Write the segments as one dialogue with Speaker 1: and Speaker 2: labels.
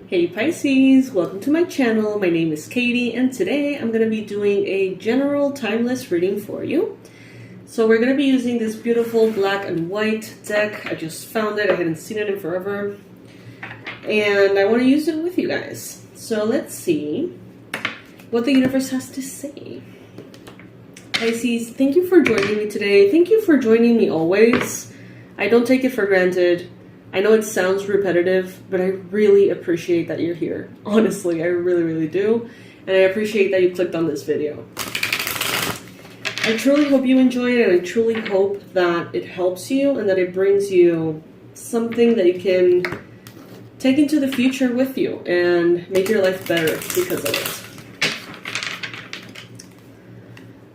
Speaker 1: Hey Pisces, welcome to my channel. My name is Katie and today I'm going to be doing a general timeless reading for you. So we're going to be using this beautiful black and white deck. I just found it. I hadn't seen it in forever. And I want to use it with you guys. So let's see what the universe has to say. Pisces, thank you for joining me today. Thank you for joining me always. I don't take it for granted. I know it sounds repetitive, but I really appreciate that you're here. Honestly, I really, really do. And I appreciate that you clicked on this video. I truly hope you enjoy it, and I truly hope that it helps you and that it brings you something that you can take into the future with you and make your life better because of it.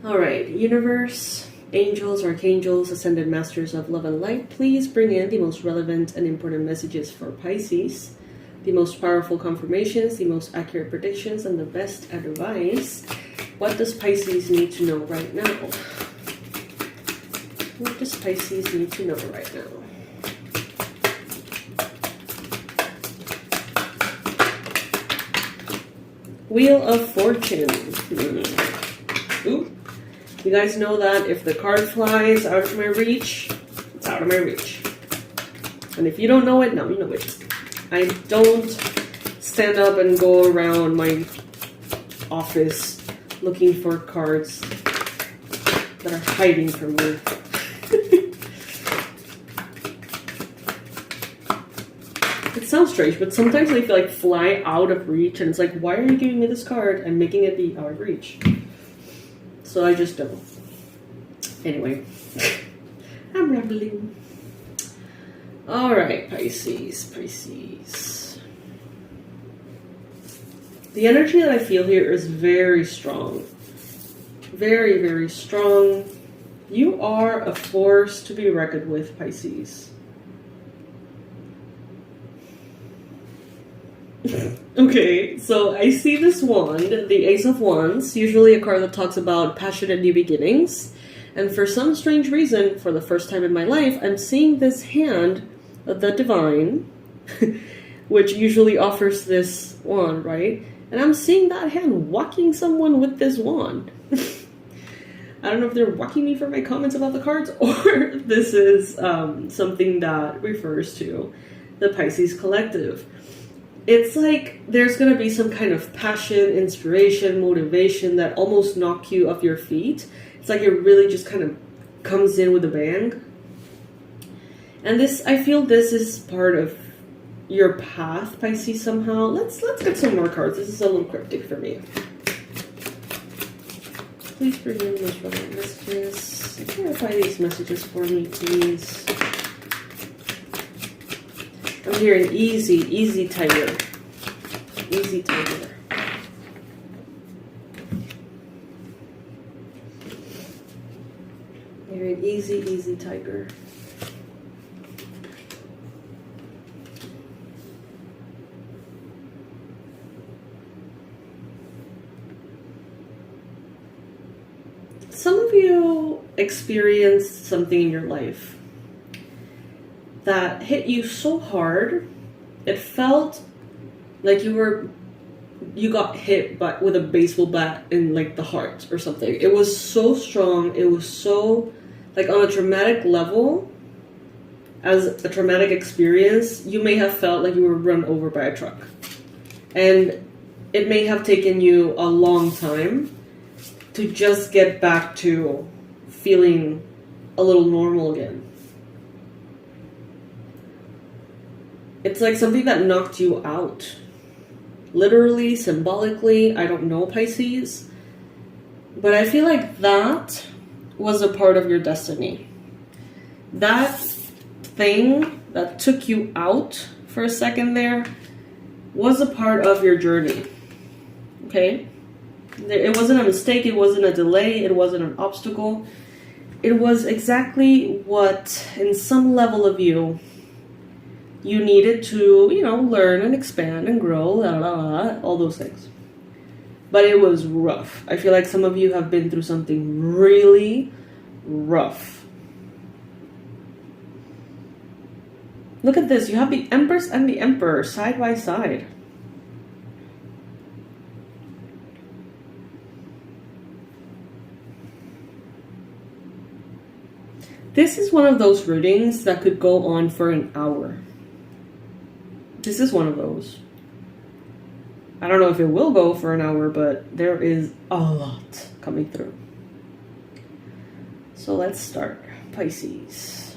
Speaker 1: All right, universe, angels, archangels, ascended masters of love and light, please bring in the most relevant and important messages for Pisces, the most powerful confirmations, the most accurate predictions, and the best advice. What does Pisces need to know right now? What does Pisces need to know right now? Wheel of Fortune. Ooh. You guys know that if the card flies out of my reach, it's out of my reach. And if you don't know it, now you know it. I don't stand up and go around my office looking for cards that are hiding from me. It sounds strange, but sometimes they feel like fly out of reach, and it's like, why are you giving me this card and making it be out of reach? So I just don't. Anyway, I'm rambling. All right, Pisces. The energy that I feel here is very strong. Very, very strong. You are a force to be reckoned with, Pisces. Okay, so I see this wand, the Ace of Wands, usually a card that talks about passionate new beginnings. And for some strange reason, for the first time in my life, I'm seeing this hand of the divine, which usually offers this wand, right? And I'm seeing that hand walking someone with this wand. I don't know if they're walking me for my comments about the cards, or if this is something that refers to the Pisces collective. It's like there's going to be some kind of passion, inspiration, motivation that almost knock you off your feet. It's like it really just kind of comes in with a bang. And I feel this is part of your path, Pisces, somehow. Let's get some more cards. This is a little cryptic for me. Please bring in those relevant messages. Clarify these messages for me, please. I'm hearing easy tiger. Easy tiger. I'm hearing easy tiger. Some of you experienced something in your life that hit you so hard, it felt like you got hit with a baseball bat in like the heart or something. It was so strong. It was so like on a traumatic level, as a traumatic experience, you may have felt like you were run over by a truck. And it may have taken you a long time to just get back to feeling a little normal again. It's like something that knocked you out. Literally, symbolically, I don't know, Pisces. But I feel like that was a part of your destiny. That thing that took you out for a second there was a part of your journey. Okay? It wasn't a mistake, it wasn't a delay, it wasn't an obstacle. It was exactly what, in some level of you needed to, learn and expand and grow, all those things. But it was rough. I feel like some of you have been through something really rough. Look at this. You have the Empress and the Emperor side by side. This is one of those readings that could go on for an hour. This is one of those. I don't know if it will go for an hour, but there is a lot coming through. So let's start. Pisces.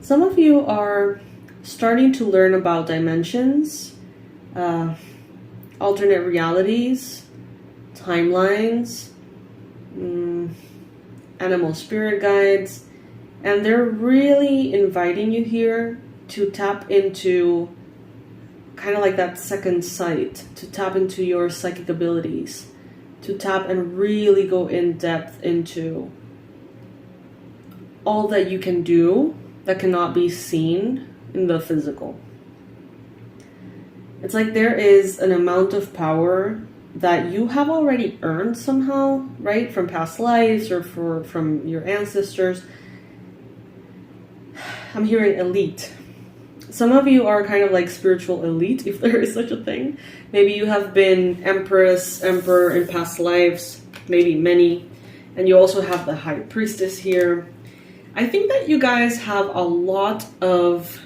Speaker 1: Some of you are starting to learn about dimensions, alternate realities, timelines, animal spirit guides, and they're really inviting you here to tap into kind of like that second sight, to tap into your psychic abilities, to tap and really go in depth into all that you can do that cannot be seen in the physical. It's like there is an amount of power that you have already earned somehow, right? From past lives or from your ancestors. I'm hearing elite. Some of you are kind of like spiritual elite, if there is such a thing. Maybe you have been empress, emperor in past lives, maybe many. And you also have the high priestess here. I think that you guys have a lot of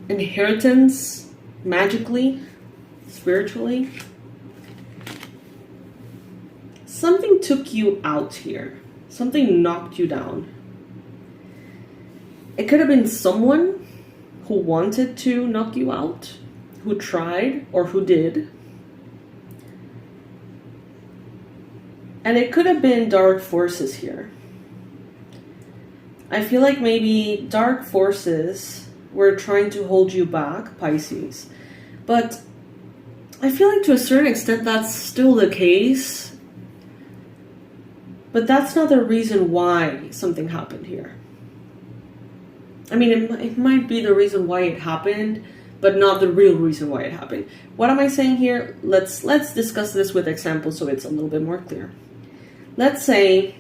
Speaker 1: inheritance, magically, spiritually. Something took you out here. Something knocked you down. It could have been someone who wanted to knock you out, who tried, or who did. And it could have been dark forces here. I feel like maybe dark forces were trying to hold you back, Pisces. But I feel like to a certain extent that's still the case. But that's not the reason why something happened here. I mean, it might be the reason why it happened, but not the real reason why it happened. What am I saying here? Let's discuss this with examples so it's a little bit more clear. Let's say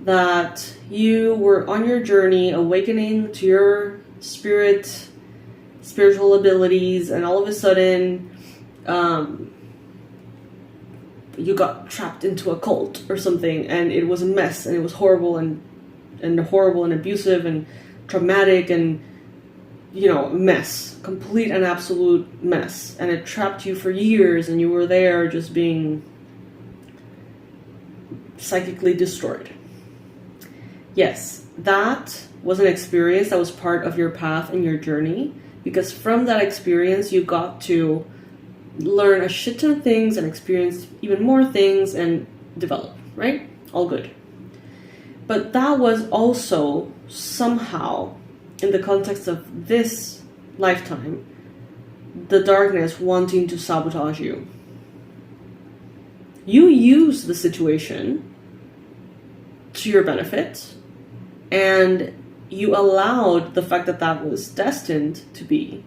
Speaker 1: that you were on your journey awakening to your spiritual abilities, and all of a sudden you got trapped into a cult or something, and it was a mess, and it was horrible and horrible and abusive and traumatic and, you know, mess, complete and absolute mess, and it trapped you for years, and you were there just being psychically destroyed. Yes, that was an experience that was part of your path and your journey, because from that experience you got to learn a shit ton of things and experience even more things and develop, right? All good. But that was also somehow, in the context of this lifetime, the darkness wanting to sabotage you. You used the situation to your benefit, and you allowed the fact that that was destined to be.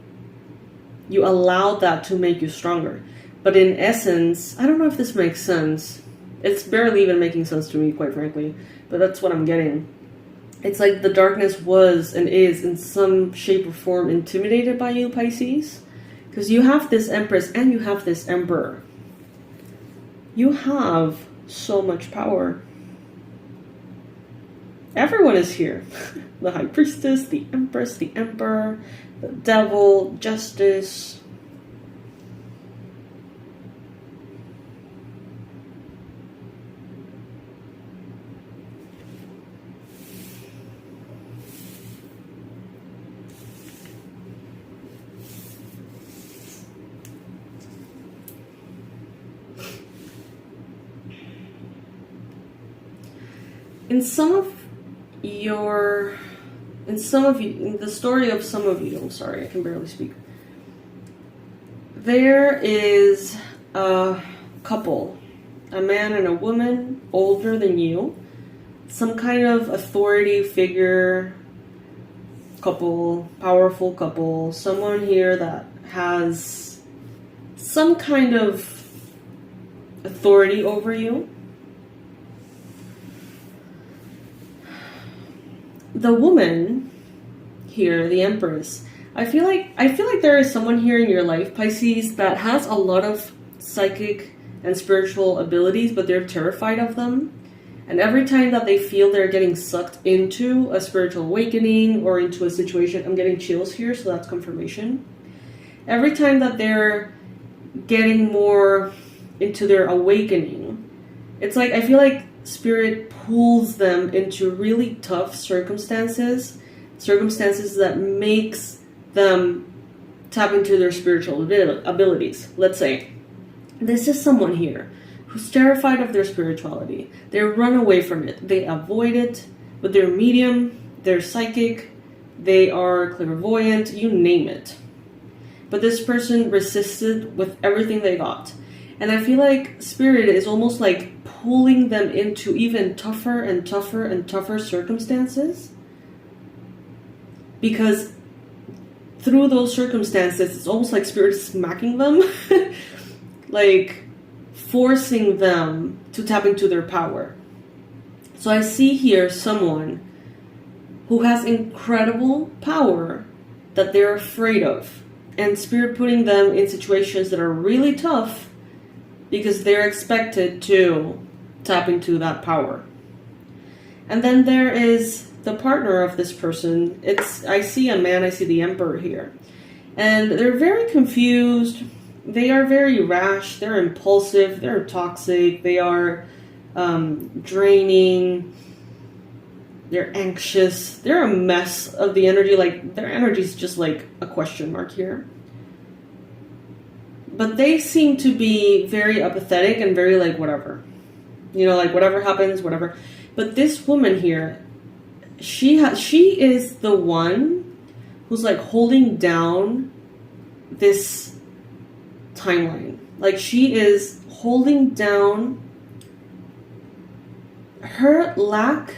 Speaker 1: You allowed that to make you stronger. But in essence, I don't know if this makes sense. It's barely even making sense to me, quite frankly. But that's what I'm getting. It's like the darkness was and is in some shape or form intimidated by you, Pisces. Because you have this Empress and you have this Emperor. You have so much power. Everyone is here. The High Priestess, the Empress, the Emperor, the Devil, Justice. In the story of some of you, I'm sorry, I can barely speak. There is a couple, a man and a woman, older than you, some kind of authority figure couple, powerful couple, someone here that has some kind of authority over you. The woman here, the Empress, I feel like there is someone here in your life, Pisces, that has a lot of psychic and spiritual abilities, but they're terrified of them. And every time that they feel they're getting sucked into a spiritual awakening or into a situation, I'm getting chills here, so that's confirmation. Every time that they're getting more into their awakening, it's like, I feel like Spirit pulls them into really tough circumstances that makes them tap into their spiritual abilities. Let's say this is someone here who's terrified of their spirituality. They run away from it. They avoid it, but they're medium, they're psychic, they are clairvoyant, you name it. But this person resisted with everything they got. And I feel like Spirit is almost like pulling them into even tougher and tougher and tougher circumstances. Because through those circumstances, it's almost like Spirit smacking them. Like forcing them to tap into their power. So I see here someone who has incredible power that they're afraid of. And Spirit putting them in situations that are really tough because they're expected to tap into that power. And then there is the partner of this person. I see a man, I see the Emperor here. And they're very confused. They are very rash, they're impulsive, they're toxic, they are draining, they're anxious, they're a mess of the energy, like their energy is just like a question mark here. But they seem to be very apathetic and very like whatever. You know, like whatever happens, whatever. But this woman here, she is the one who's like holding down this timeline. Like she is holding down her lack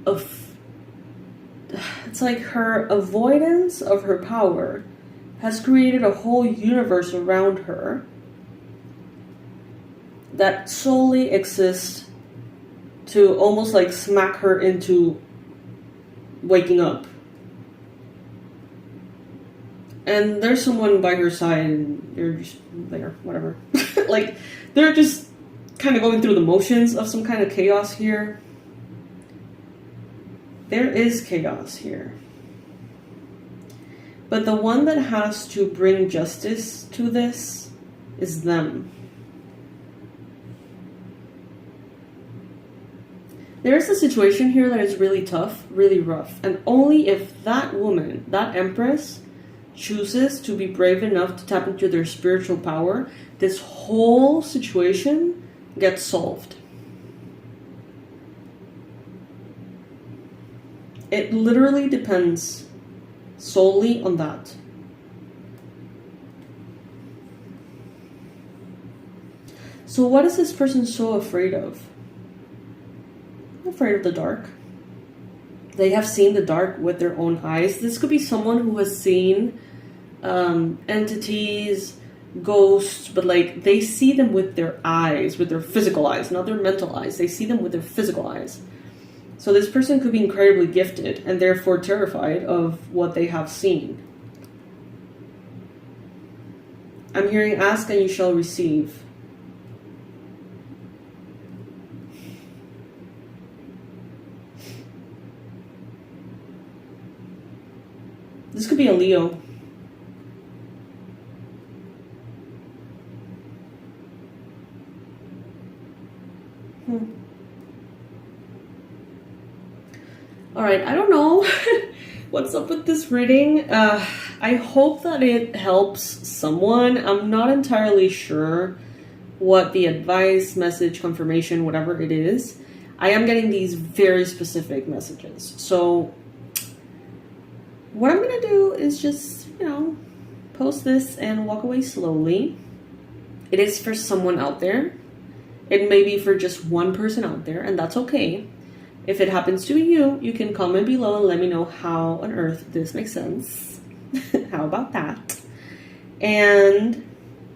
Speaker 1: of, it's like her avoidance of her power has created a whole universe around her that solely exists to almost like smack her into waking up. And there's someone by her side and they're just there, whatever. Like, they're just kind of going through the motions of some kind of chaos here. There is chaos here. But the one that has to bring justice to this is them. There's a situation here that is really tough, really rough. And only if that woman, that Empress, chooses to be brave enough to tap into their spiritual power, this whole situation gets solved. It literally depends solely on that. So what is this person so afraid of? Afraid of the dark. They have seen the dark with their own eyes. This could be someone who has seen entities, ghosts, but like they see them with their eyes, with their physical eyes, not their mental eyes. They see them with their physical eyes. So this person could be incredibly gifted and therefore terrified of what they have seen. I'm hearing ask and you shall receive. This could be a Leo. Alright, I don't know what's up with this reading. I hope that it helps someone. I'm not entirely sure what the advice, message, confirmation, whatever it is. I am getting these very specific messages. So what I'm going to do is just, post this and walk away slowly. It is for someone out there. It may be for just one person out there, and that's okay. If it happens to you, you can comment below and let me know how on earth this makes sense. How about that? And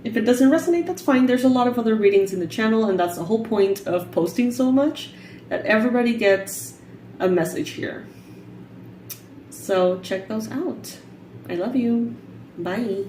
Speaker 1: if it doesn't resonate, that's fine. There's a lot of other readings in the channel, and that's the whole point of posting so much, that everybody gets a message here. So check those out. I love you. Bye.